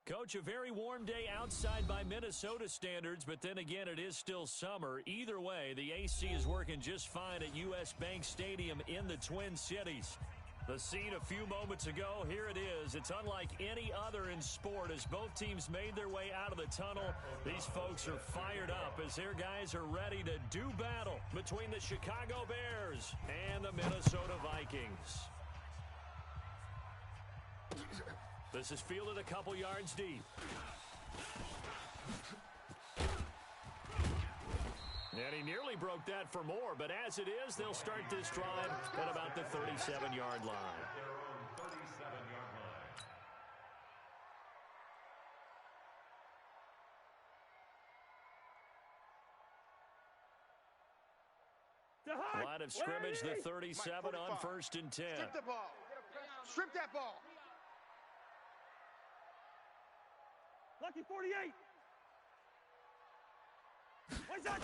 Coach, a very warm day outside by Minnesota standards, but then again, it is still summer. Either way, the AC is working just fine at U.S. Bank Stadium in the Twin Cities. The scene a few moments ago, here it is. It's unlike any other in sport as both teams made their way out of the tunnel. These folks are fired up as their guys are ready to do battle between the Chicago Bears and the Minnesota Vikings. This is fielded a couple yards deep. And he nearly broke that for more, but as it is, they'll start this drive at about the 37-yard line. Line of scrimmage, the 37 on 1st and 10. Strip the ball. Strip that ball. Lucky 48. What's that?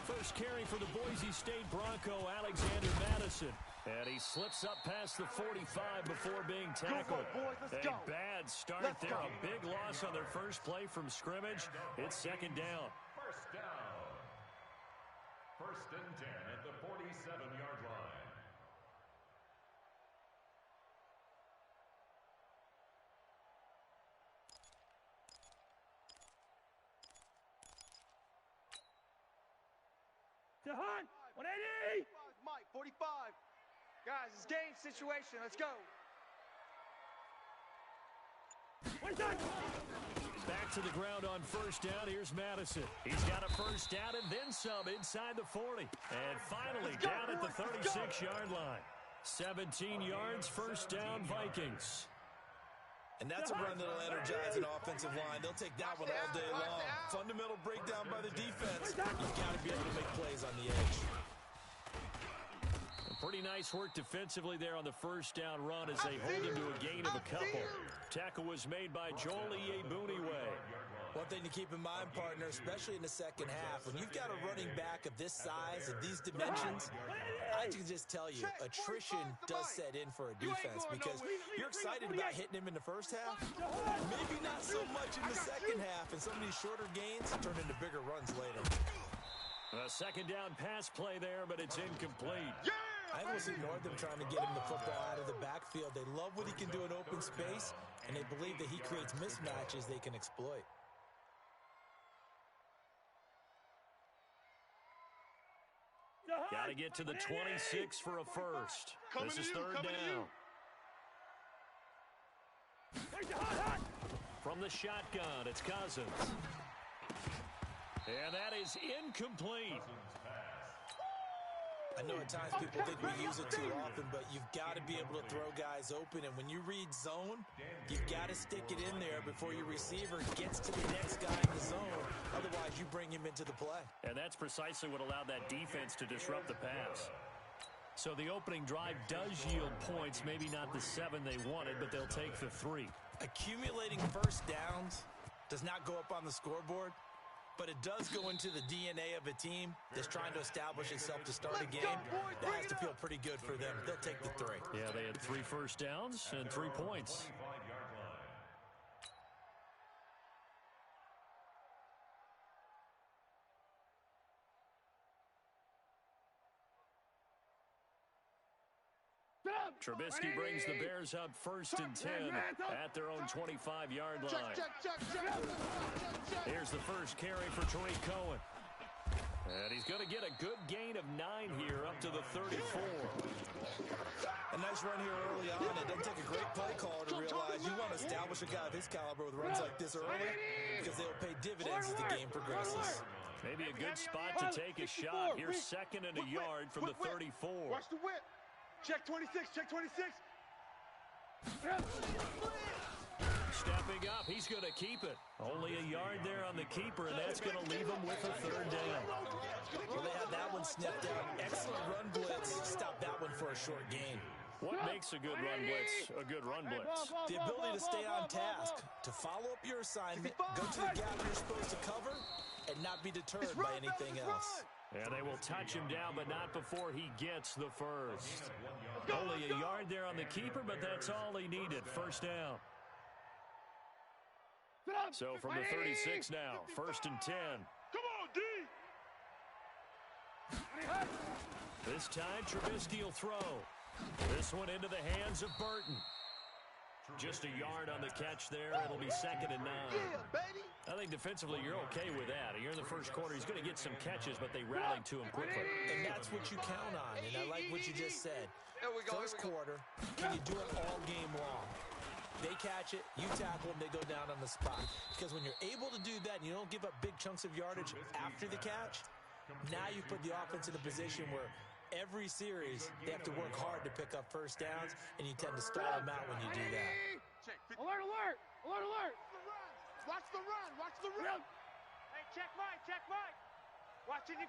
First carry for the Boise State Bronco, Alexander Madison. And he slips up past the 45 before being tackled. A bad start there. A big loss on their first play from scrimmage. It's 2nd down. First down. 1st and 10 at the 47-yard line. To Hunt, 180. Mike, 45. Guys, it's game situation. Let's go. What's that? Back to the ground on 1st down. Here's Madison. He's got a 1st down and then some inside the 40. And finally down at the 36-yard line. 17 yards, 1st down, Vikings. And that's a run that'll energize an offensive line. They'll take that one all day long. Fundamental breakdown by the defense. You've got to be able to make plays on the edge. Pretty nice work defensively there on the 1st down run as they hold him to a gain of a couple. Tackle was made by Joel Iyiegbuniwe. One thing to keep in mind, partner, especially in the second half, when you've got a running back of this size and these dimensions, I can just tell you, attrition does set in for a defense because you're excited about hitting him in the first half, maybe not so much in the second half, and some of these shorter gains turn into bigger runs later. A 2nd down pass play there, but it's incomplete. I almost ignored them trying to get him the football out of the backfield. They love what he can do in open space, and they believe that he creates mismatches they can exploit. Got to get to the 26 for a first. This is 3rd down. From the shotgun, it's Cousins. And that is incomplete. I know at times people think we use it too often, but you've got to be able to throw guys open. And when you read zone, you've got to stick it in there before your receiver gets to the next guy in the zone. Otherwise, you bring him into the play. And that's precisely what allowed that defense to disrupt the pass. So the opening drive does yield points, maybe not the 7 they wanted, but they'll take the 3. Accumulating 1st downs does not go up on the scoreboard, but it does go into the DNA of a team that's trying to establish itself to start a game. That has to feel pretty good for them. They'll take the 3. Yeah, they had 3 first downs and 3 points. Trubisky brings the Bears up 1st and 10 at their own 25-yard line. Here's the first carry for Tariq Cohen. And he's going to get a good gain of 9 here up to the 34. A nice run here early on. It doesn't take a great play caller to realize you want to establish a guy of his caliber with runs like this early because they'll pay dividends as the game progresses. Maybe a good spot to take a shot. Here's 2nd and a yard from the 34. Watch the whip. Check 26, check 26. Stepping up, he's going to keep it. Only a yard there on the keeper, and that's going to leave him with a 3rd down. Well, they had that one sniffed out. Excellent run blitz. Stop that one for a short gain. What makes a good run blitz a good run blitz? The ability to stay on task, to follow up your assignment, go to the gap you're supposed to cover, and not be deterred by anything else. And they will touch him down, but not before he gets the first. Only a yard there on the keeper, but that's all he needed. 1st down. So from the 36 now, 1st and 10. Come on, D. This time, Trubisky will throw. This one into the hands of Burton. Just a yard on the catch there. It'll be 2nd and 9. Yeah, baby. I think defensively you're okay with that. You're in the first quarter. He's going to get some catches, but they rallied to him quickly. And that's what you count on, and I like what you just said. First quarter, can you do it all game long? They catch it, you tackle them, they go down on the spot. Because when you're able to do that and you don't give up big chunks of yardage after the catch, now you put the offense in a position where every series they have to work hard to pick up first downs, and you tend to stall them out when you do that. Alert, alert, alert, alert. Watch the run. Watch the run. Hey, check Mike, check Mike. Watch 85.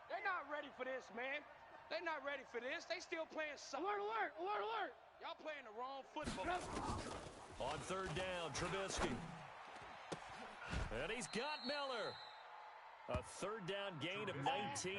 They're not ready for this, man. They're not ready for this. They still playing alert, alert, alert, alert. Y'all playing the wrong football. On 3rd down, Trubisky. And he's got Miller. A 3rd down gain of 19.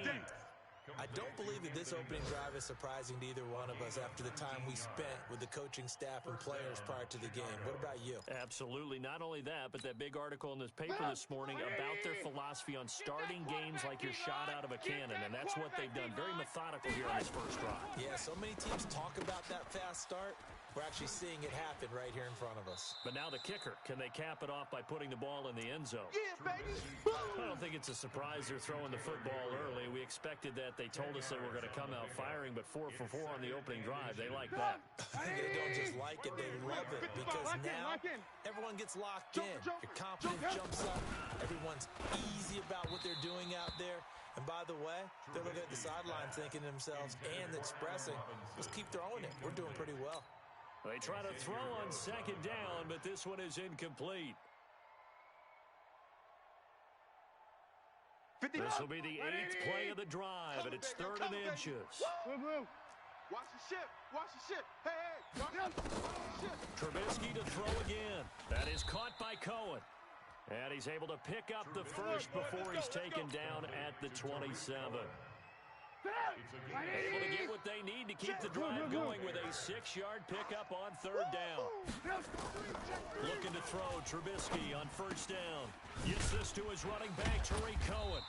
I don't believe that this opening drive is surprising to either one of us after the time we spent with the coaching staff and players prior to the game. What about you? Absolutely. Not only that, but that big article in this paper this morning about their philosophy on starting games like you're shot out of a cannon, and that's what they've done. Very methodical here on this first drive. Yeah, so many teams talk about that fast start. We're actually seeing it happen right here in front of us. But now the kicker. Can they cap it off by putting the ball in the end zone? Yeah, baby. I don't think it's a surprise they're throwing the football early. We expected that. They told us they were going to come out firing, but 4 for 4 on the opening drive. They like that. They don't just like it, they love it, because now everyone gets locked in. Your confidence jumps up. Everyone's easy about what they're doing out there. And by the way, they're looking at the sideline thinking to themselves and expressing, let's keep throwing it. We're doing pretty well. They try to throw on 2nd down, but this one is incomplete. This will be the 8th play of the drive, and it's 3rd and inches. Watch the ship. Watch the ship. Hey, watch the ship. Trubisky to throw again. That is caught by Cohen. And he's able to pick up the first before he's taken down at the 27. Able to get what they need to keep the drive going with a 6-yard pickup on 3rd down. Looking to throw Trubisky on 1st down. Gets this to his running back, Tariq Cohen.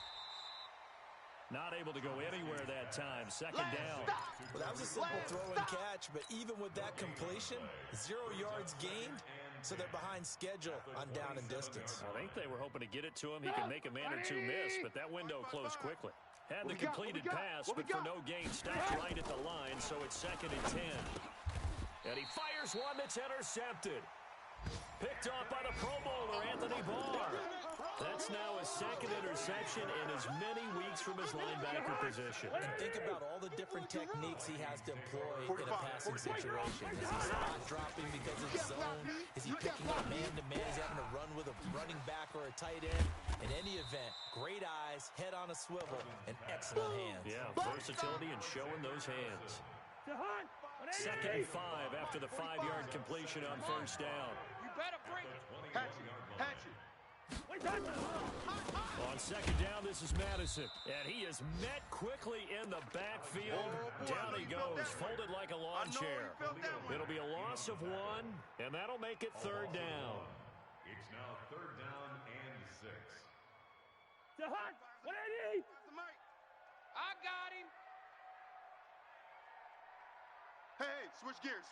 Not able to go anywhere that time. 2nd down. Well, that was a simple throw and catch, but even with that completion, 0 yards gained, so they're behind schedule on down and distance. I think they were hoping to get it to him. He could make a man or two miss, but that window closed quickly. Had the completed pass, but for no gain, stopped right at the line, so it's 2nd and 10. And he fires one that's intercepted. Picked off by the Pro Bowler, Anthony Barr. That's now his 2nd interception in as many weeks from his linebacker position. And think about all the different techniques he has to employ in a passing situation. Is he spot dropping because it's zone? Is he picking up man-to-man? Is he having to run with a running back or a tight end? In any event, great eyes, head on a swivel, and excellent hands. Yeah, versatility and showing those hands. 2nd and 5 after the 5-yard completion on 1st down. You better bring it. Hatchet. On 2nd down, this is Madison. And he is met quickly in the backfield. Down he goes, folded like a lawn chair. It'll be a loss of 1, and that'll make it 3rd down. It's now 3rd down and 6. Jahan, 180. I got him. Hey, switch gears.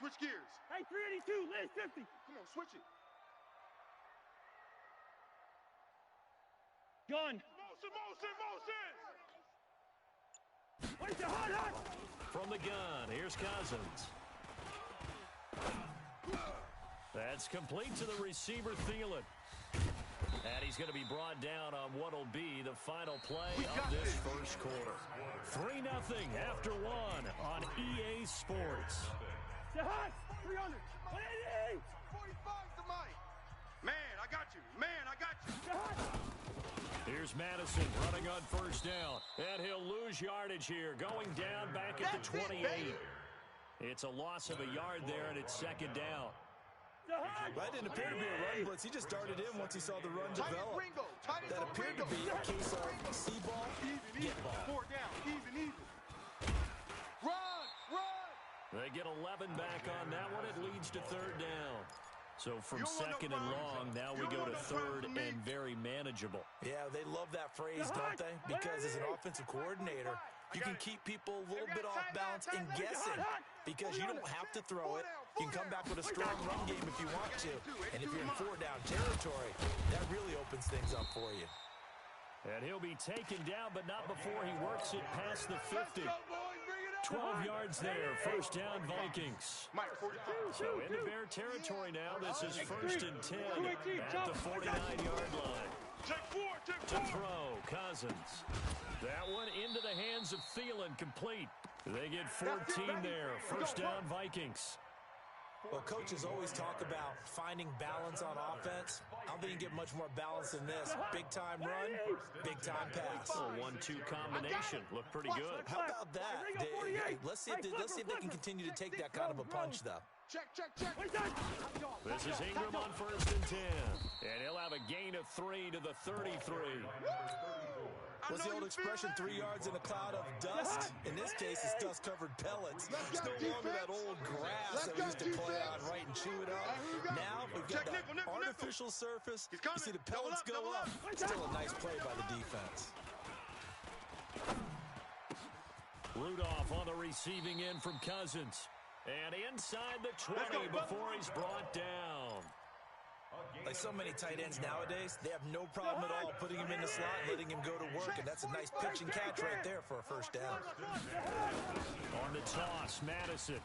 Hey, 382, Liz 50. Come on, switch it. Gun. Motion. Wait, Jahan. From the gun, here's Cousins. That's complete to the receiver, Thielen. And he's going to be brought down on what'll be the final play of this first quarter. 3-0 after 1 on EA Sports. Jahan, 300. 180. 45 to Mike. Man, I got you. Jahan. Here's Madison running on 1st down. And he'll lose yardage here, going down back at the 28. It's a loss of a yard there, and it's 2nd down. That didn't appear to be a run blitz. He just darted in once he saw the run develop. That appeared to be a case of see ball, get ball. 4 down, even. Run. They get 11 back on that one. It leads to 3rd down. So from second and long, now we go to third and very manageable. Yeah, they love that phrase, don't they? Because as an offensive coordinator, you can keep people a little bit off balance and guessing because you don't have to throw it. You can come back with a strong run game if you want to. And if you're in 4-down territory, that really opens things up for you. And he'll be taken down, but not before he works it past the 50. 12 yards there, first down Vikings. So into Bear territory now. This is first and 10 at the 49-yard line. To throw, Cousins. That one into the hands of Thielen, complete. They get 14 there, first down Vikings. Well, coaches always talk about finding balance on offense. I don't think you can get much more balance than this. Big-time run, big-time pass. A 1-2 combination. Look pretty good. How about that? Let's see if they can continue to take that kind of a punch, though. Check. This is Ingram on first and 10. And he'll have a gain of 3 to the 33. What's the old expression, 3 yards in a cloud of dust? In this case, it's dust-covered pellets. It's no longer that old grass that we used to play on, right, and chew it up. Now, we've got that artificial surface. You see the pellets go up. Still a nice play by the defense. Rudolph on the receiving end from Cousins. And inside the 20 before he's brought down. Like so many tight ends nowadays, they have no problem at all putting him in the slot and letting him go to work, and that's a nice pitch and catch right there for a first down. On the toss, Madison.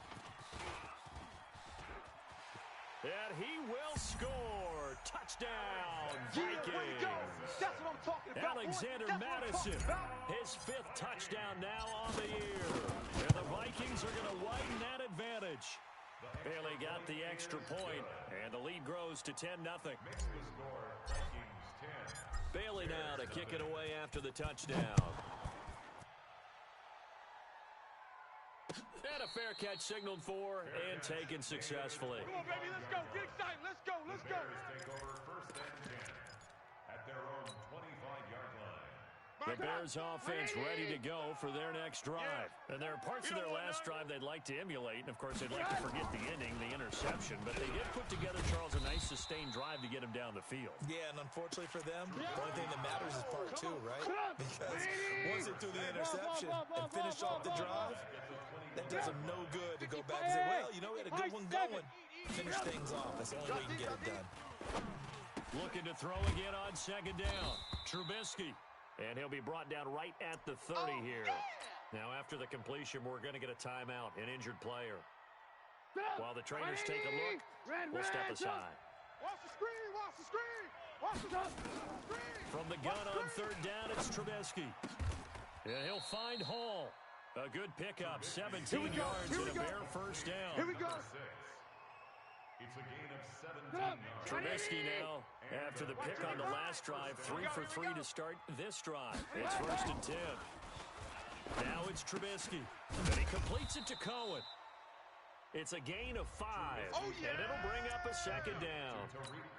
And he will score. Touchdown, Vikings. That's what I'm talking about. Alexander Madison, his 5th touchdown now on the year. And the Vikings are going to widen that advantage. Bailey got the extra point, and the lead grows to 10-0. Bailey now to kick it away after the touchdown. And a fair catch signaled for and taken successfully. Come on, baby, let's go. Get excited. Let's go. Take over first and 10 at their own 25-yard line. The Bears offense ready to go for their next drive. And there are parts of their last drive they'd like to emulate. And, of course, they'd like to forget the ending, the interception. But they did put together, Charles, a nice sustained drive to get him down the field. Yeah, and unfortunately for them, the only thing that matters is part 2, right? Because once they threw the interception and finished off the drive, that does them no good to go back and say, well, you know, we had a good one going. Finish things off. That's the only way you can get it done. Looking to throw again on second down. Trubisky. And he'll be brought down right at the 30 here. Now, after the completion, we're going to get a timeout, an injured player. While the trainers take a look, we'll step aside. Watch the screen. From the gun on third down, it's Trubisky. And he'll find Hall. A good pickup, 17 yards and a bare first down. Here we go. It's a gain of 17 yards. Trubisky now, after the pick on the last drive, 3 for 3 to start this drive. It's first and 10. Now it's Trubisky. And he completes it to Cohen. It's a gain of 5, and it'll bring up a second down.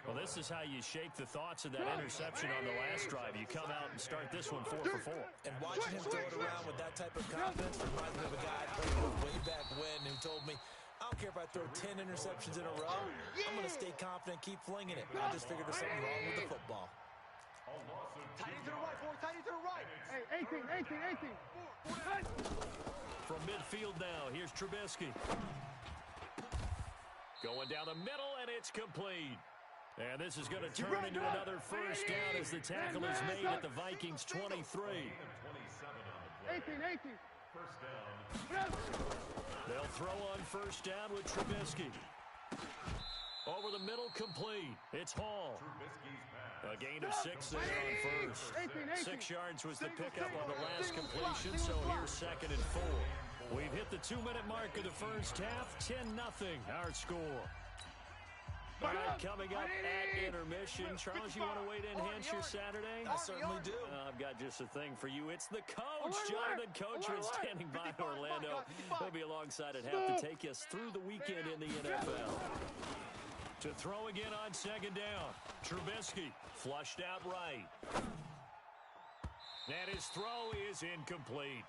Well, this is how you shape the thoughts of that interception on the last drive. You come out and start this one 4 for 4. And watching him throw it around with that type of confidence reminds me of a guy I played with way back when who told me, I don't care if I throw 10 interceptions in a row. I'm going to stay confident, keep flinging it. I just figured there's something wrong with the football. Tight end to the right, boy. Tight end to the right. Hey, 18. From midfield now, here's Trubisky. Going down the middle, and it's complete. And this is going to turn into another first down as the tackle is made at the Vikings 23. 18. First down. They'll throw on first down with Trubisky. Over the middle, complete. It's Hall. A gain of 6 there on first. 6 yards was the pickup on the last completion, so here's second and 4. We've hit the 2-minute mark of the first half, 10-0 our score. All right, coming up at intermission. Charles, you want to wait to enhance your Saturday? I certainly do. I've got just a thing for you. It's the coach, Jonathan Coachman, standing by in Orlando. He'll be alongside at half to take us through the weekend in the NFL. To throw again on second down. Trubisky flushed out right. And his throw is incomplete.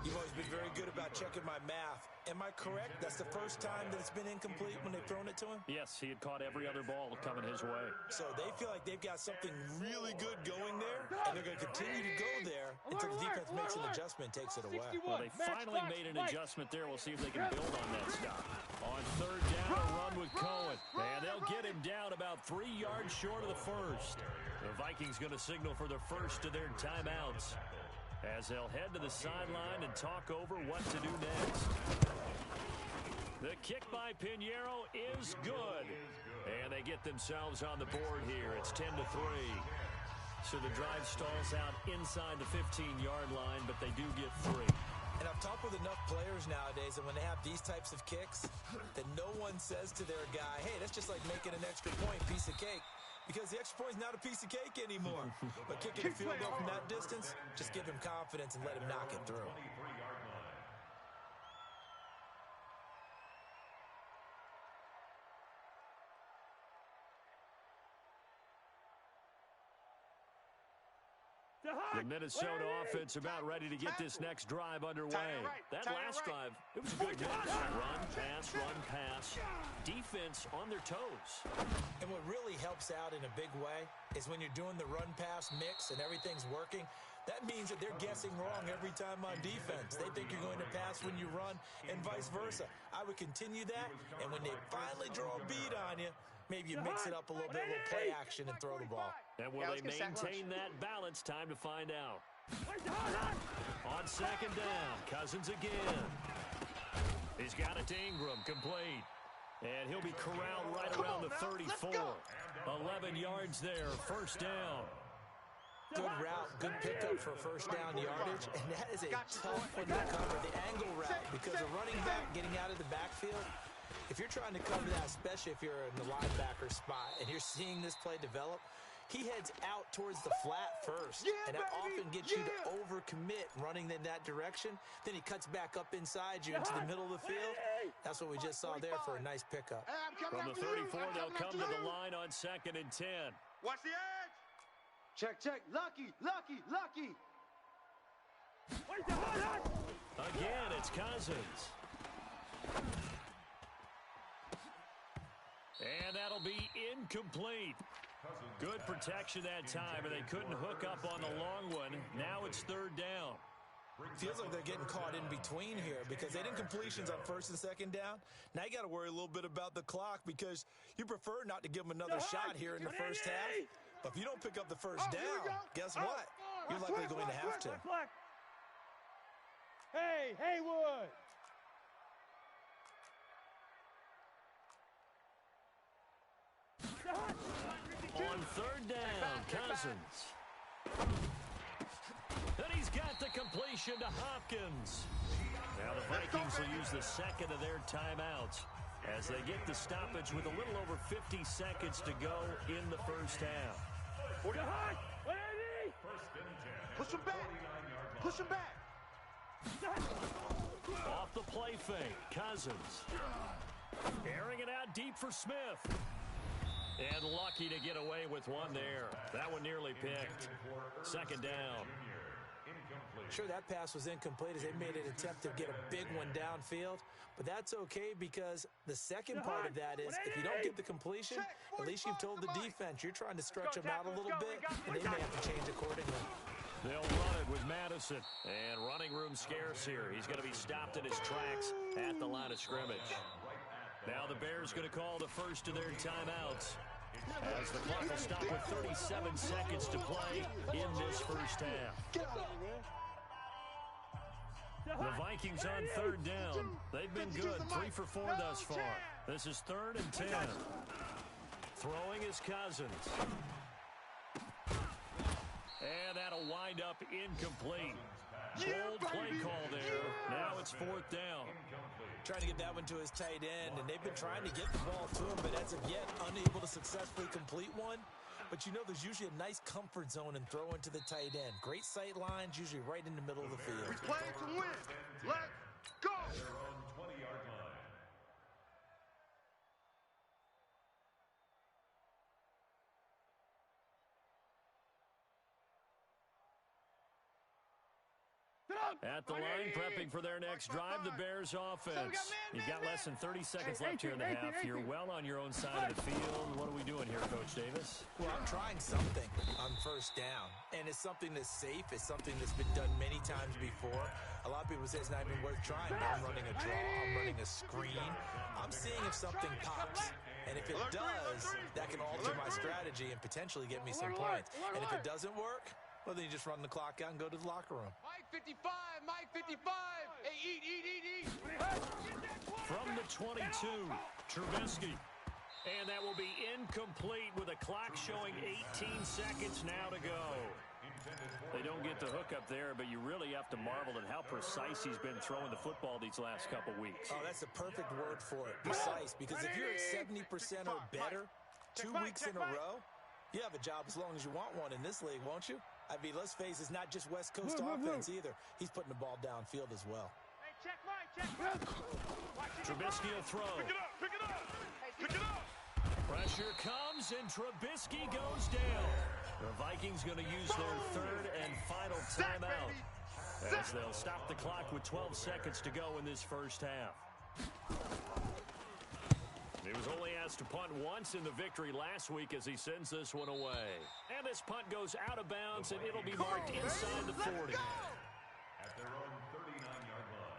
You've always been very good about checking my math. Am I correct? That's the first time that it's been incomplete when they've thrown it to him? Yes, he had caught every other ball coming his way. So they feel like they've got something really good going there, and they're going to continue to go there until the defense makes an adjustment and takes it away. Well, they finally made an adjustment there. We'll see if they can build on that stop. On third down, a run with Cohen. And they'll get him down about 3 yards short of the first. The Vikings going to signal for the first of their timeouts, as they'll head to the sideline and talk over what to do next. The kick by Pinheiro is good. And they get themselves on the board here. It's 10-3. So the drive stalls out inside the 15-yard line, but they do get 3. And I've talked with enough players nowadays that when they have these types of kicks, that no one says to their guy, hey, that's just like making an extra point, piece of cake. Because the extra point is not a piece of cake anymore. But kicking a field goal from that distance, just give him confidence and let him knock it through. The Minnesota offense about ready to get this next drive underway. That last drive, it was a good mix. Run, pass. Defense on their toes. And what really helps out in a big way is when you're doing the run-pass mix and everything's working, that means that they're guessing wrong every time on defense. They think you're going to pass when you run and vice versa. I would continue that, and when they finally draw a beat on you, maybe you mix it up a little bit, a little play action, and throw the ball. And will they maintain that balance? Time to find out. On second down, Cousins again. He's got it to Ingram, complete. And he'll be corralled right around the 34. 11 yards there, first down. Good route, good pickup for first down yardage, and that is a tough one to cover, the angle route, because a running back getting out of the backfield, if you're trying to cover that, especially if you're in the linebacker spot and you're seeing this play develop, he heads out towards the flat first, and that often gets you to overcommit running in that direction. Then he cuts back up inside you into the middle of the field. That's what we just saw there for a nice pickup. From the 34, they'll come to the line on 2nd and 10. Watch the edge. Check. Lucky. Again, it's Cousins. And that'll be incomplete. Good protection that time, and they couldn't hook up on the long one. Now it's third down. Feels like they're getting caught in between here because they didn't completions on first and second down. Now you got to worry a little bit about the clock because you prefer not to give them another shot here in the first half. But if you don't pick up the first down, guess what? You're likely going to have to. Hey, Haywood! On third down, Cousins. And he's got the completion to Hopkins. Now the Vikings will use the second of their timeouts as they get the stoppage with a little over 50 seconds to go in the first half. Push him back. Off the play fake, Cousins. Airing it out deep for Smith. And lucky to get away with one there. That one nearly picked. Second down. Sure, that pass was incomplete as they made an attempt to get a big one downfield. But that's okay because the second part of that is if you don't get the completion, at least you've told the defense you're trying to stretch them out a little bit, and they may have to change accordingly. They'll run it with Madison. And running room scarce here. He's going to be stopped in his tracks at the line of scrimmage. Now the Bears going to call the first of their timeouts as the clock will stop with 37 seconds to play in this first half. The Vikings on third down. They've been good, 3 for 4 thus far. This is 3rd and 10. Throwing is Cousins. And that'll wind up incomplete. Bold play call there. Now it's 4th down. Trying to get that one to his tight end, and they've been trying to get the ball to him, but as of yet, unable to successfully complete one. But you know there's usually a nice comfort zone in throwing to the tight end. Great sight lines, usually right in the middle of the field. We play to win. Let's go. Their own 20-yard line. At the line, prepping for their next drive, the Bears offense. You've got less than 30 seconds left here in the half. You're well on your own side of the field. What are we doing here, Coach Davis? Well, I'm trying something on first down, and it's something that's safe. It's something that's been done many times before. A lot of people say it's not even worth trying. I'm running a draw. I'm running a screen. I'm seeing if something pops. And if it does, that can alter my strategy and potentially get me some points. And if it doesn't work, well, then you just run the clock out and go to the locker room. Mike 55, Mike 55. Hey, eat. From the 22, Trubisky. And that will be incomplete with a clock showing 18 seconds now to go. They don't get the hook up there, but you really have to marvel at how precise he's been throwing the football these last couple weeks. Oh, that's the perfect word for it, precise. Because if you're at 70% or better 2 weeks in a row, you have a job as long as you want one in this league, won't you? I mean, let's face it, it's not just West Coast offense either. He's putting the ball downfield as well. Hey, check Mike. Trubisky will throw. Pick it up. Pressure comes, and Trubisky goes down. The Vikings going to use their third and final timeout as they'll stop the clock with 12 seconds to go in this first half. He was only asked to punt once in the victory last week as he sends this one away. And this punt goes out of bounds, and it'll be marked inside the 40. At their own 39-yard line.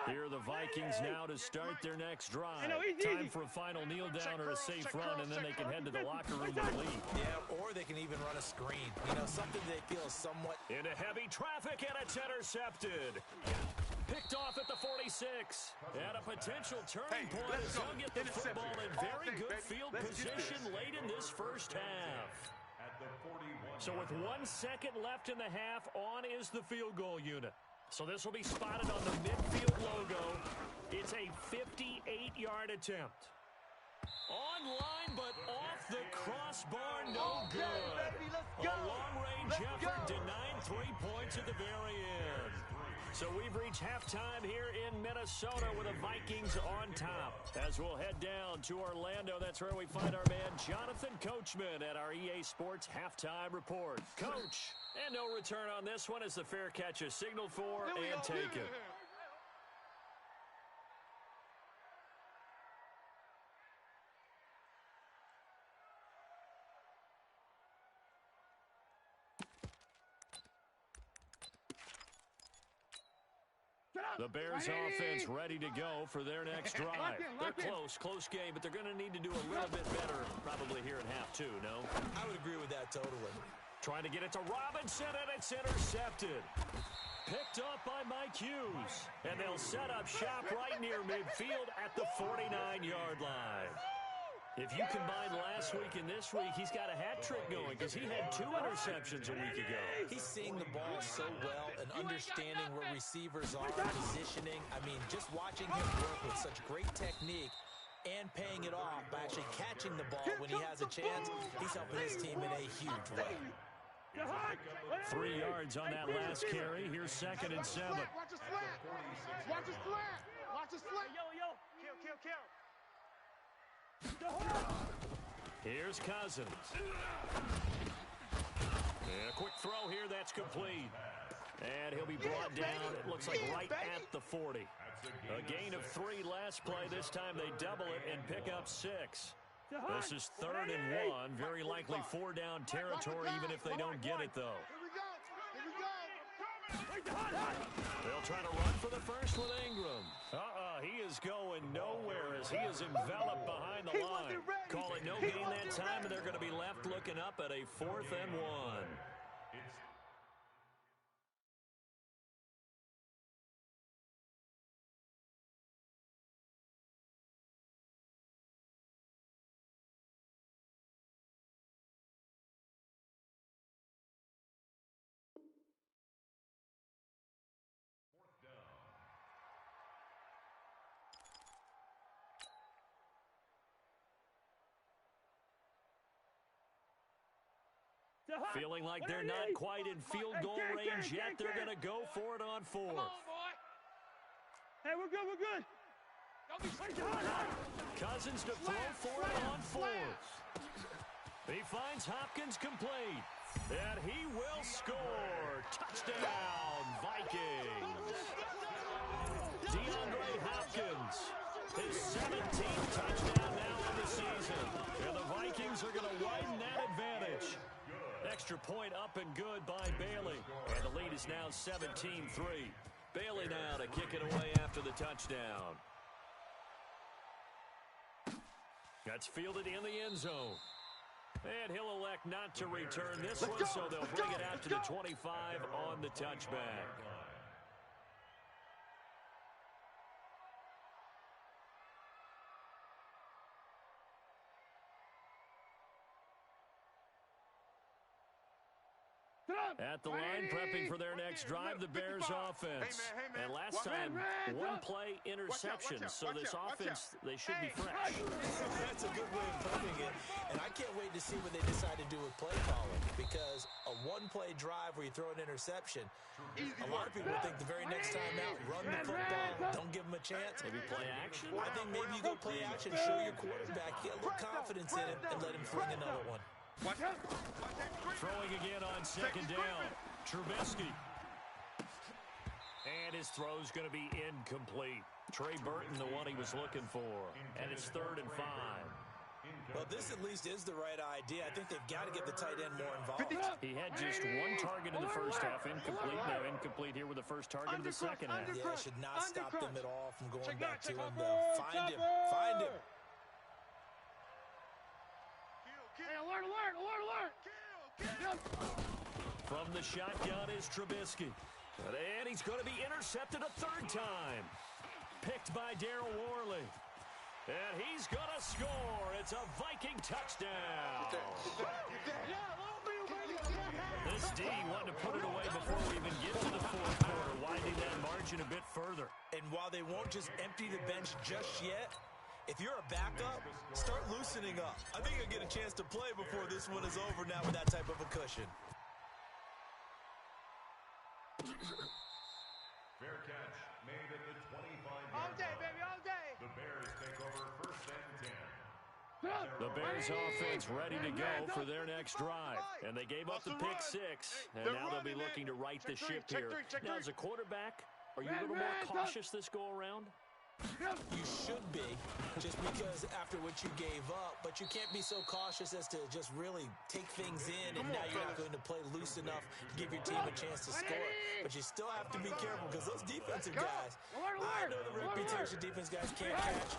Here are the Vikings now to start their next drive. Time for a final kneel down or a safe run, and then they can head to the locker room with a lead. Yeah, or they can even run a screen. You know, something they feel somewhat... Into heavy traffic, and it's intercepted. Picked off at the 46. At a potential turning point as he'll get the football in very good field position late in this first half. At the 41. So with 1 second left in the half, on is the field goal unit. So this will be spotted on the midfield logo. It's a 58-yard attempt. Online, but off the crossbar, no good. A long-range effort denied 3 points at the very end. So we've reached halftime here in Minnesota with the Vikings on top. As we'll head down to Orlando, that's where we find our man Jonathan Coachman at our EA Sports Halftime Report. Coach, and no return on this one as the fair catch is signaled for and taken. The Bears offense ready to go for their next drive. They're close game, but they're going to need to do a little bit better probably here in half two, no? I would agree with that totally. Trying to get it to Robinson, and it's intercepted. Picked up by Mike Hughes. And they'll set up shop right near midfield at the 49-yard line. If you combine last week and this week, he's got a hat trick going because he had 2 interceptions a week ago. He's seeing the ball so well and understanding where receivers are, positioning. I mean, just watching him work with such great technique and paying it off by actually catching the ball when he has a chance, he's helping his team in a huge way. 3 yards on that last carry. Here's 2nd and 7. Watch his flat. Watch his flat. Watch his flat. Yo. Kill. Here's Cousins. And a quick throw here, that's complete. And he'll be brought down, it looks like right at the 40. A gain of 3 last play. This time they double it and pick up 6. This is 3rd and 1. Very likely 4 down territory, even if they don't get it, though. They'll try to run for the first with Ingram. He is going nowhere as he is enveloped behind the line. Call it no gain that time, and they're going to be left looking up at a 4th and 1. Feeling like they're not quite in field goal range yet. They're going to go for it on 4th. Come on, boy. Hey, we're good. Don't be Cousins to throw for it on 4th. He finds Hopkins complete. And he will score. Touchdown, Vikings. DeAndre Hopkins, his 17th touchdown now on the season. And the Vikings are going to widen that advantage. Extra point up and good by Bailey. And the lead is now 17-3. Bailey now to kick it away after the touchdown. That's fielded in the end zone. And he'll elect not to return this one, so they'll bring it out to the 25 on the touchback. At the line, prepping for their next drive, the Bears offense. And last time, one play interception, so this offense, they should be fresh. That's a good way of putting it. And I can't wait to see what they decide to do with play calling, because a one-play drive where you throw an interception, a lot of people think the very next time out, run the football, don't give them a chance. Maybe play action? I think maybe you go play action, show your quarterback, get a little confidence in him, and let him fling another one. Throwing again on second down. Trubisky. And his throw's going to be incomplete. Trey Burton, the one he was looking for. And it's 3rd and 5. Well, this at least is the right idea. I think they've got to get the tight end more involved. He had just one target in the first half. Incomplete. Now incomplete here with the first target of the second half. Yeah, should not stop them at all from going back to him, though. Find him. Find him. Hey, alert, alert, alert, alert! From the shotgun is Trubisky. And he's going to be intercepted a 3rd time. Picked by Daryl Worley. And he's going to score. It's a Viking touchdown. This D wanted to put it away before we even get to the 4th quarter, widening that margin a bit further. And while they won't just empty the bench just yet, if you're a backup, start loosening up. I think you'll get a chance to play before this one is over now with that type of a cushion. Fair catch made at the 25-yard All day, line. baby, all day. The Bears take over 1st and 10. The Bears offense ready to go for their next drive. And they gave up the pick 6. And now they'll be looking to right the ship here. Now, as a quarterback, are you a little more cautious this go around? You should be, just because after what you gave up, but you can't be so cautious as to just really take things in, and now you're not going to play loose enough to give your team a chance to score. But you still have to be careful, because those defensive guys, I know the reputation defense guys can't catch.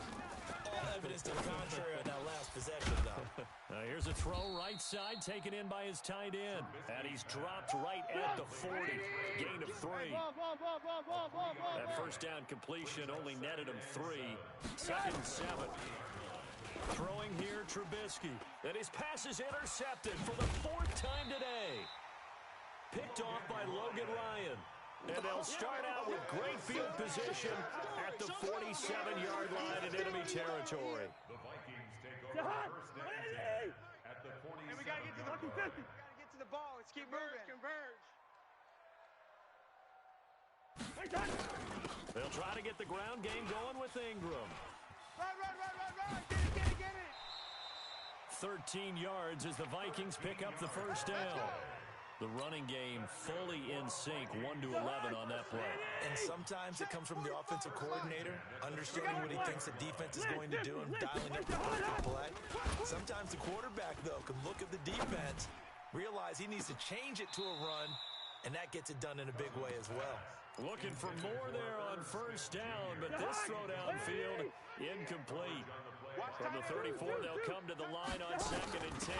All evidence to the contrary on that last possession, though. Here's a throw right side, taken in by his tight end. And he's dropped right at the 40. Gain of 3. That first down completion only netted him 3. 2nd and 7. Throwing here, Trubisky. And his pass is intercepted for the 4th time today. Picked off by Logan Ryan. And they'll start out with great field position at the 47-yard line in enemy territory. The Vikings take over 1st and 10 at the 47. And we got to get to the ball. Got to get to the ball. Let's keep moving. Converge. They'll try to get the ground game going with Ingram. Run. Get it. 13 yards as the Vikings pick up the first down. The running game fully in sync, 1-11 on that play. And sometimes it comes from the offensive coordinator, understanding what he thinks the defense is going to do and dialing up the perfect play. Sometimes the quarterback, though, can look at the defense, realize he needs to change it to a run, and that gets it done in a big way as well. Looking for more there on first down, but this throw downfield incomplete. From the 34, they'll come to the line on 2nd and 10.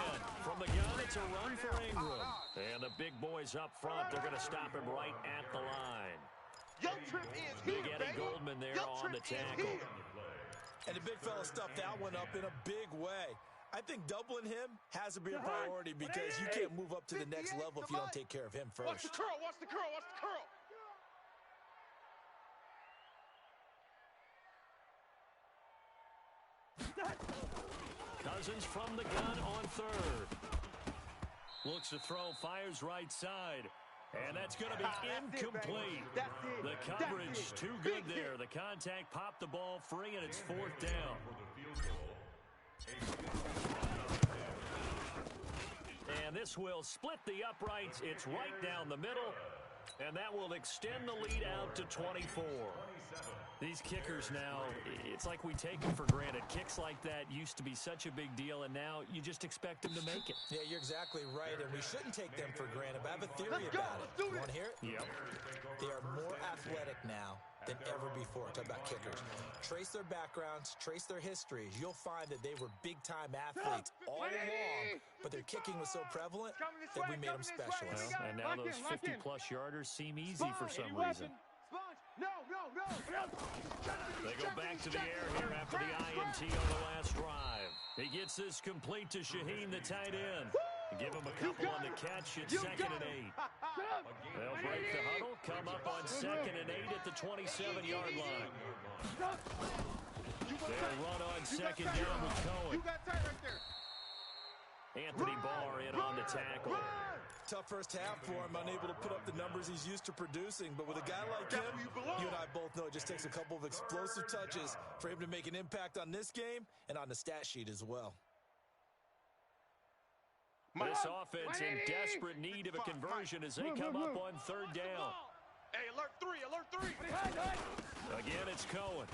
From the gun, it's a run for Ingram. And the big boys up front, they're going to stop him right at the line. Big Eddie Goldman there on the tackle. And the big fella stuffed that one up in a big way. I think doubling him has to be a priority, because you can't move up to the next level if you don't take care of him first. Watch the curl. Cousins from the gun on 3rd. Looks to throw, fires right side. And that's going to be incomplete. The coverage too good there. The contact popped the ball free, and it's 4th down. And this will split the uprights. It's right down the middle. And that will extend the lead out to 24. These kickers now, it's like we take them for granted. Kicks like that used to be such a big deal, and now you just expect them to make it. Yeah, you're exactly right, and we shouldn't take them for granted. But I have a theory about it. You want to hear it? Yep. They are more athletic now than ever before. Talk about kickers. Trace their backgrounds, trace their histories. You'll find that they were big-time athletes all along, but their kicking was so prevalent that we made them specialists. Well, and now those 50-plus yarders seem easy for some reason. No. They go back to the air here after the INT on the last drive. He gets this complete to Shaheen, the tight end. Give him a couple on the catch. It's 2nd and 8. They'll break the huddle, come up on 2nd and 8 at the 27-yard line. They'll run on 2nd down with Cohen. You got tight right there. Anthony Barr in on the tackle. Tough first half for him, unable to put up the numbers he's used to producing. But with a guy like him, you and I both know it just takes a couple of explosive touches for him to make an impact on this game and on the stat sheet as well. This offense in desperate need of a conversion as they come up on 3rd down. Hey, alert 3. Again, it's Cohen.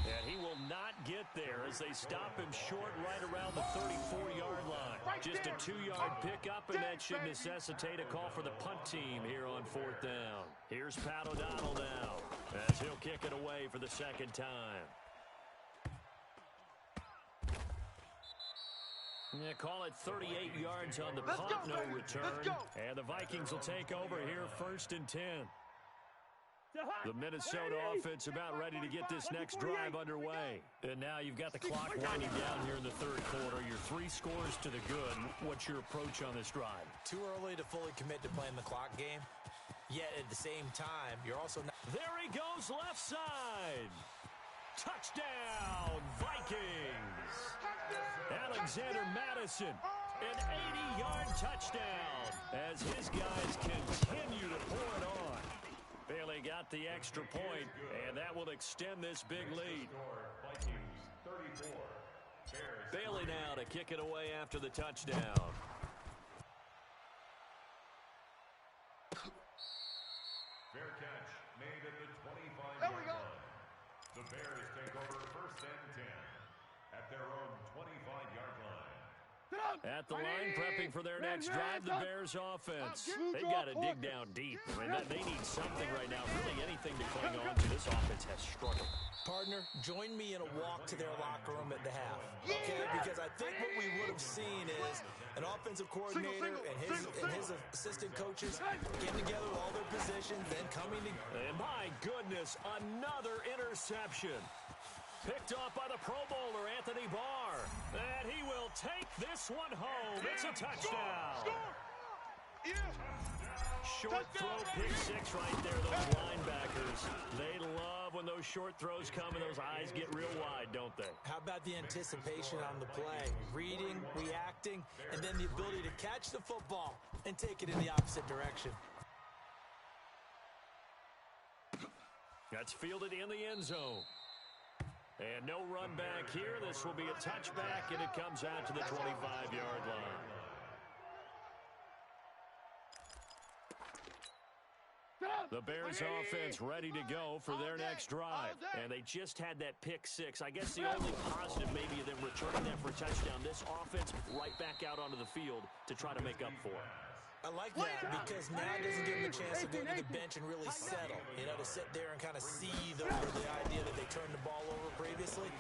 And he will not get there as they stop him short right around the 34-yard line. Just a 2-yard pickup, and that should necessitate a call for the punt team here on 4th down. Here's Pat O'Donnell now as he'll kick it away for the 2nd time. Yeah, call it 38 yards on the punt, no return. And the Vikings will take over here 1st and 10. The Minnesota offense about ready to get this next drive underway. And now you've got the clock winding down here in the 3rd quarter. You're 3 scores to the good. What's your approach on this drive? Too early to fully commit to playing the clock game. Yet at the same time, you're also not... There he goes left side. Touchdown, Vikings. Alexander Madison, an 80-yard touchdown as his guys continue to pour it on. Bailey got the extra point, and that will extend this big lead. Bailey now to kick it away after the touchdown. Fair catch made at the 25-yard line. The Bears take over 1st and 10 at their own 25-yard line. At the line, prepping for their next drive, the Bears offense. They've got to dig down deep. I mean, they need something right now, really anything to cling on to. This offense has struggled. Partner, join me in a walk to their locker room at the half, okay? Because I think what we would have seen is an offensive coordinator and his assistant coaches getting together with all their positions, then coming to... And my goodness, another interception. Picked off by the Pro Bowler, Anthony Barr. And he will take this one home. It's a touchdown. Yeah. Short throw, pick 6 right there. Those linebackers, they love when those short throws come and those eyes get real wide, don't they? How about the anticipation on the play? Reading, reacting, and then the ability to catch the football and take it in the opposite direction. That's fielded in the end zone. And no run back here. This will be a touchback, and it comes out to the 25-yard line. The Bears offense ready to go for their next drive. And they just had that pick 6. I guess the only positive maybe of them returning that for a touchdown. This offense right back out onto the field to try to make up for it. I like that because now it doesn't give them a chance to go to the bench and really settle. You know, to sit there and kind of seethe over the idea that they turned the ball over previously.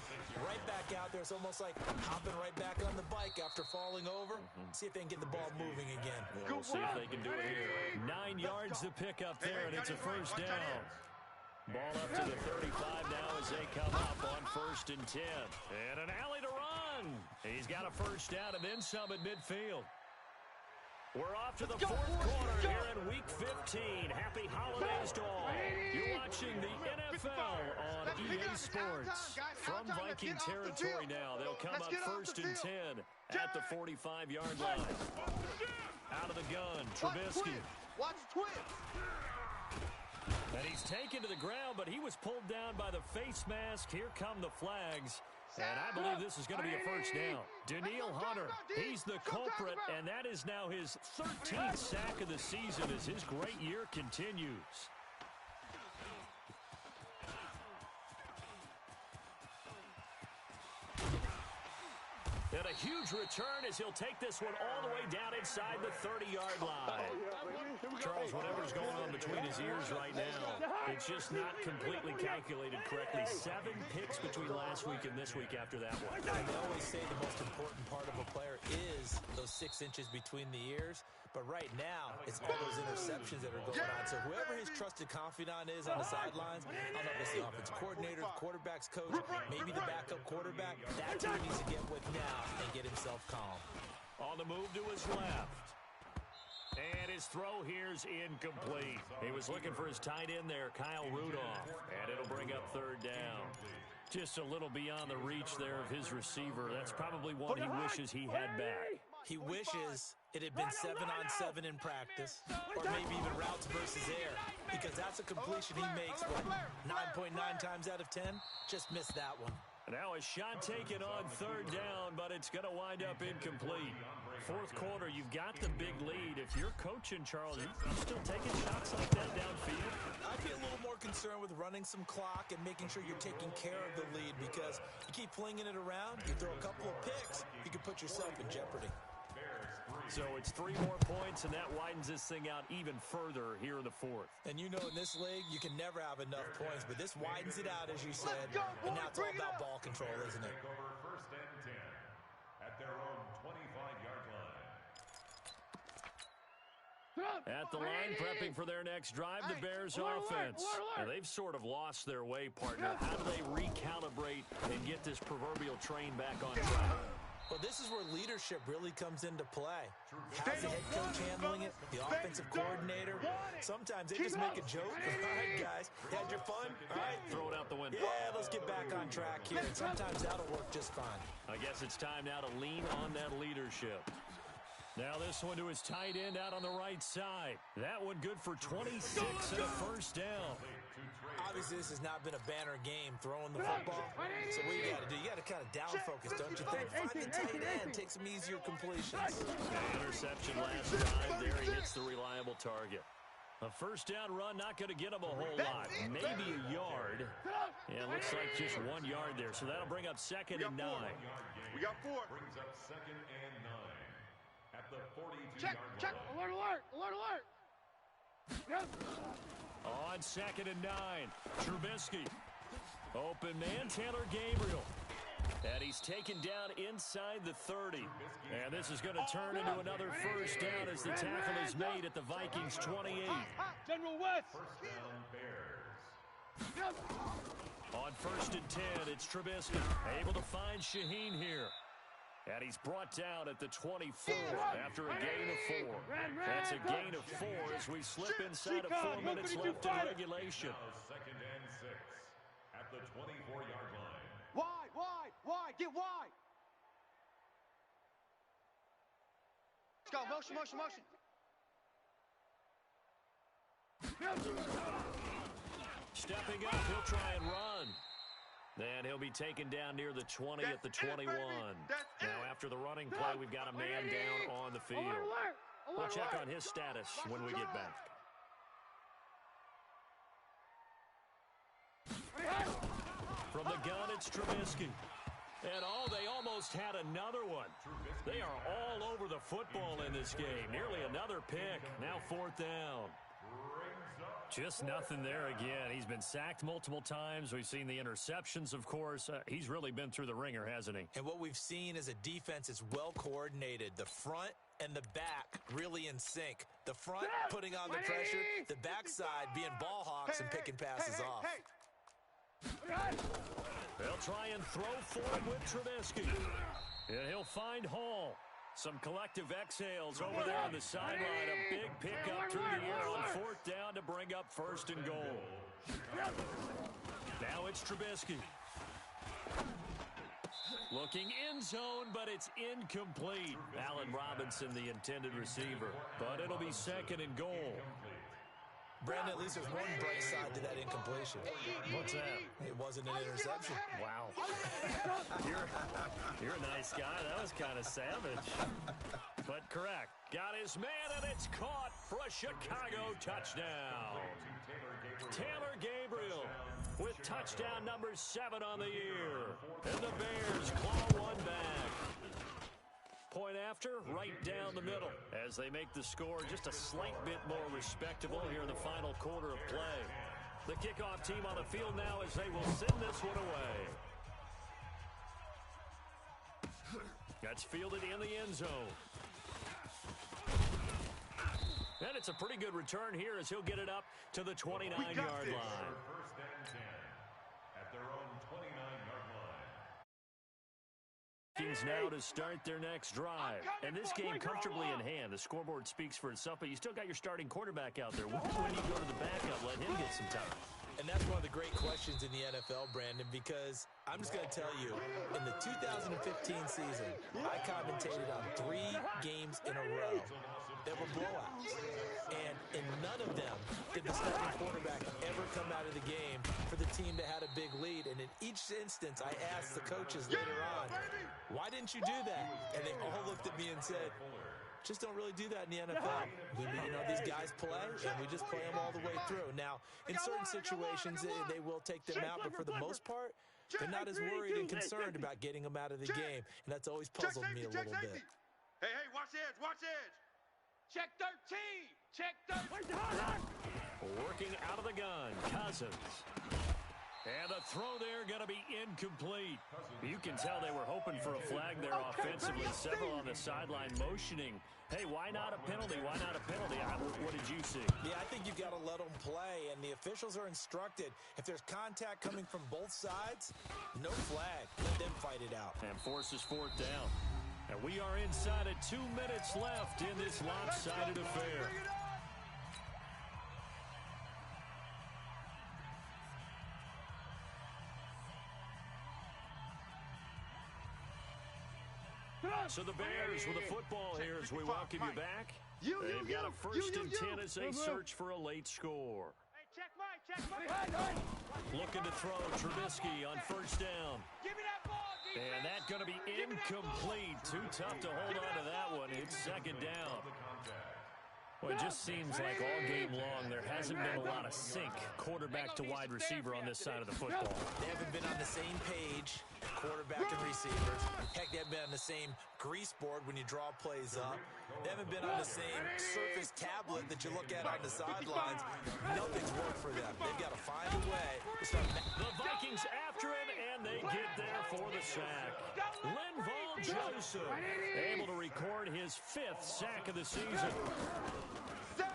Right back out there, it's almost like hopping right back on the bike after falling over. See if they can get the ball moving again. Yeah, we'll see if they can do it here. 9 yards to pick up there, and it's a 1st down. Ball up to the 35 now as they come up on 1st and 10. And an alley to run. He's got a 1st down and then some at midfield. We're off to the 4th quarter here in Week 15. Happy holidays to all. You're watching the NFL on EA Sports. From Viking territory now, they'll come up 1st and 10 at the 45-yard line. Out of the gun, Trubisky. Watch twin. And he's taken to the ground, but he was pulled down by the face mask. Here come the flags. And I believe this is going to be a first down. Danielle Hunter, he's the culprit, and that is now his 13th sack of the season as his great year continues. And a huge return as he'll take this one all the way down inside the 30-yard line. Charles, whatever's going on between his ears right now, it's just not completely calculated correctly. 7 picks between last week and this week after that one. And they always say the most important part of a player is those 6 inches between the ears. But right now, it's all those interceptions that are going on. So whoever his trusted confidant is on the sidelines, I don't know if it's the offensive coordinator, the quarterback's coach, maybe the backup quarterback, that team needs to get with now and get himself calm. On the move to his left. And his throw here's incomplete. He was looking for his tight end there, Kyle Rudolph. And it'll bring up 3rd down. Just a little beyond the reach there of his receiver. That's probably one he wishes he had back. He wishes it had been 7-on-7 in practice, or maybe even routes versus air, because that's a completion he makes, what, 9.9 times out of 10? Just missed that one. Now a shot taken on 3rd down, but it's going to wind up incomplete. 4th quarter, you've got the big lead. If you're coaching, Charles, you still taking shots like that downfield? I'd be a little more concerned with running some clock and making sure you're taking care of the lead, because you keep flinging it around, you throw a couple of picks, you can put yourself in jeopardy. So it's 3 more points, and that widens this thing out even further here in the 4th. And you know in this league, you can never have enough points, but this widens it out, as you said, and now it's all about ball control, isn't it? Over 1st and 10 at their own 25-yard line. At the line, prepping for their next drive, the Bears offense. Now, they've sort of lost their way, partner. How do they recalibrate and get this proverbial train back on track? Well, this is where leadership really comes into play. How's the head coach handling it? The offensive coordinator? Sometimes they just make a joke. All right, guys, had your fun? All right. Throw it out the window. Yeah, let's get back on track here. And sometimes that'll work just fine. I guess it's time now to lean on that leadership. Now this one to his tight end out on the right side. That one good for 26 and a first down. Obviously, this has not been a banner game throwing the football. So what you got to do, you got to kind of down focus, don't you think? Find the tight end, take some easier completions. Interception last drive. There he hits the reliable target. A first down run, not going to get him a whole lot. Maybe a yard. Yeah, looks like just 1 yard there. So that'll bring up 2nd and 9. We got 4. Brings up 2nd and 9 at the 42-yard line. Check. Alert, alert, alert, alert. Yep. On 2nd and 9, Trubisky. Open man, Taylor Gabriel. And he's taken down inside the 30. And this is going to turn into another first down as the tackle is made at the Vikings 28. General West. First down, Bears. Yep. On 1st and 10, it's Trubisky. Able to find Shaheen here. And he's brought down at the 24 after a gain of 4. That's a gain of 4 as we slip inside of 4 minutes left in regulation. Now 2nd and 6 at the 24-yard line. Wide, get wide. Let's go, motion. Stepping up, he'll try and run. And he'll be taken down near the 20 at the 21. Now, after the running play, we've got a man down on the field. We'll check on his status when we get back. From the gun, it's Trubisky. And they almost had another one. They are all over the football in this game. Nearly another pick. Now 4th down. Just nothing there again. He's been sacked multiple times. We've seen the interceptions, of course. He's really been through the ringer, hasn't he? And what we've seen is a defense that's well coordinated. The front and the back really in sync. The front putting on the pressure, the backside being ball hawks and picking passes off. They'll try and throw for it with Trubisky. And he'll find Hall. Some collective exhales over there on the sideline. A big pickup through the air on 4th down to bring up 1st and goal. Now it's Trubisky. Looking end zone, but it's incomplete. Allen Robinson, the intended receiver. But it'll be 2nd and goal. Brandon, at least there's one bright side to that incompletion. What's that? It wasn't an interception. Wow. You're a nice guy. That was kind of savage. But correct. Got his man, and it's caught for a Chicago touchdown. Taylor Gabriel with touchdown number 7 on the year. And the Bears claw one back. Point after, right down the middle, as they make the score just a slight bit more respectable here in the final quarter of play. The kickoff team on the field now as they will send this one away. That's fielded in the end zone. And it's a pretty good return here as he'll get it up to the 29-yard line. First and 10 at their own 29-yard line. Now to start their next drive. And this game comfortably in hand. The scoreboard speaks for itself, but you still got your starting quarterback out there. When you go to the backup, let him get some time. And that's one of the great questions in the NFL, Brandon, because I'm just going to tell you, in the 2015 season, I commentated on 3 games in a row that were blowouts. And in none of them did the starting quarterback ever come out of the game for the team that had a big lead. And in each instance, I asked the coaches later on, why didn't you do that? And they all looked at me and said, just don't really do that in the NFL. These guys play, and we just play them all the way through. Now, in certain situations, they will take them out, but for the most part, they're not as worried and concerned about getting them out of the game, and that's always puzzled me a little bit. Hey, watch edge, watch edge. Check 13. Check 13. Working out of the gun, Cousins. And the throw there going to be incomplete. You can tell they were hoping for a flag there offensively. Several on the sideline motioning. Hey, why not a penalty? Why not a penalty? What did you see? Yeah, I think you've got to let them play, and the officials are instructed. If there's contact coming from both sides, no flag. Let them fight it out. And forces 4th down. And we are inside at 2 minutes left in this lopsided affair. So the Bears with the football here as we welcome you back. They've got a 1st and 10 as they search for a late score. Hey, check Mike. Looking to throw Trubisky on 1st down. Give me that ball, defense. And that's going to be incomplete. Too tough to hold on to that one. It's 2nd down. Well, it just seems like all game long there hasn't been a lot of sync quarterback to wide receiver on this side of the football. They haven't been on the same page, quarterback and receivers. Heck, they haven't been on the same grease board when you draw plays up. They haven't been on the same Surface tablet that you look at on the sidelines. Nothing's worked for them. They've got to find a way to start. The Vikings after him, and they get there for the sack. Linval Joseph able to record his 5th sack of the season.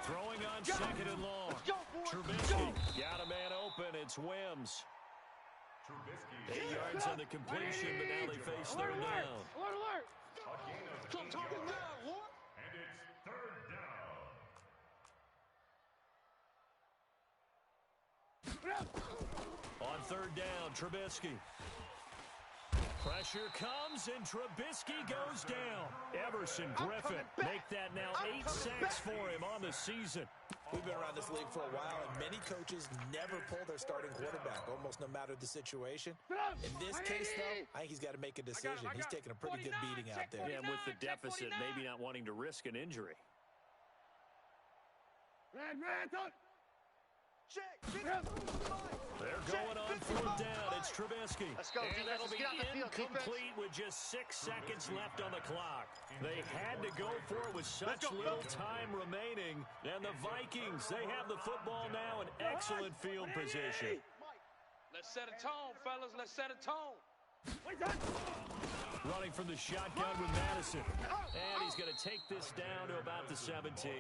Throwing on 2nd and long. Trubisky got a man open. It's Wims. 8 yards on the completion, but now they face 3rd down. Alert. Stop talking loud, Lord. And it's 3rd down. On 3rd down, Trubisky. Pressure comes, and Trubisky goes down. Everson Griffin make that now 8 sacks for him on the season. We've been around this league for a while, and many coaches never pull their starting quarterback, almost no matter the situation. In this case, though, I think he's got to make a decision. He's taking a pretty good beating out there. Yeah, and with the deficit, maybe not wanting to risk an injury. They're going on 4th down. It's Trubisky. And that'll be incomplete with just 6 seconds left on the clock. They had to go for it with such little time remaining. And the Vikings, they have the football now in excellent field position. Let's set a tone, fellas. Let's set a tone. Running from the shotgun with Madison. And he's going to take this down to about the 17.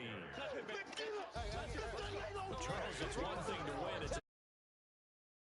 Charles, it's one thing to win. It's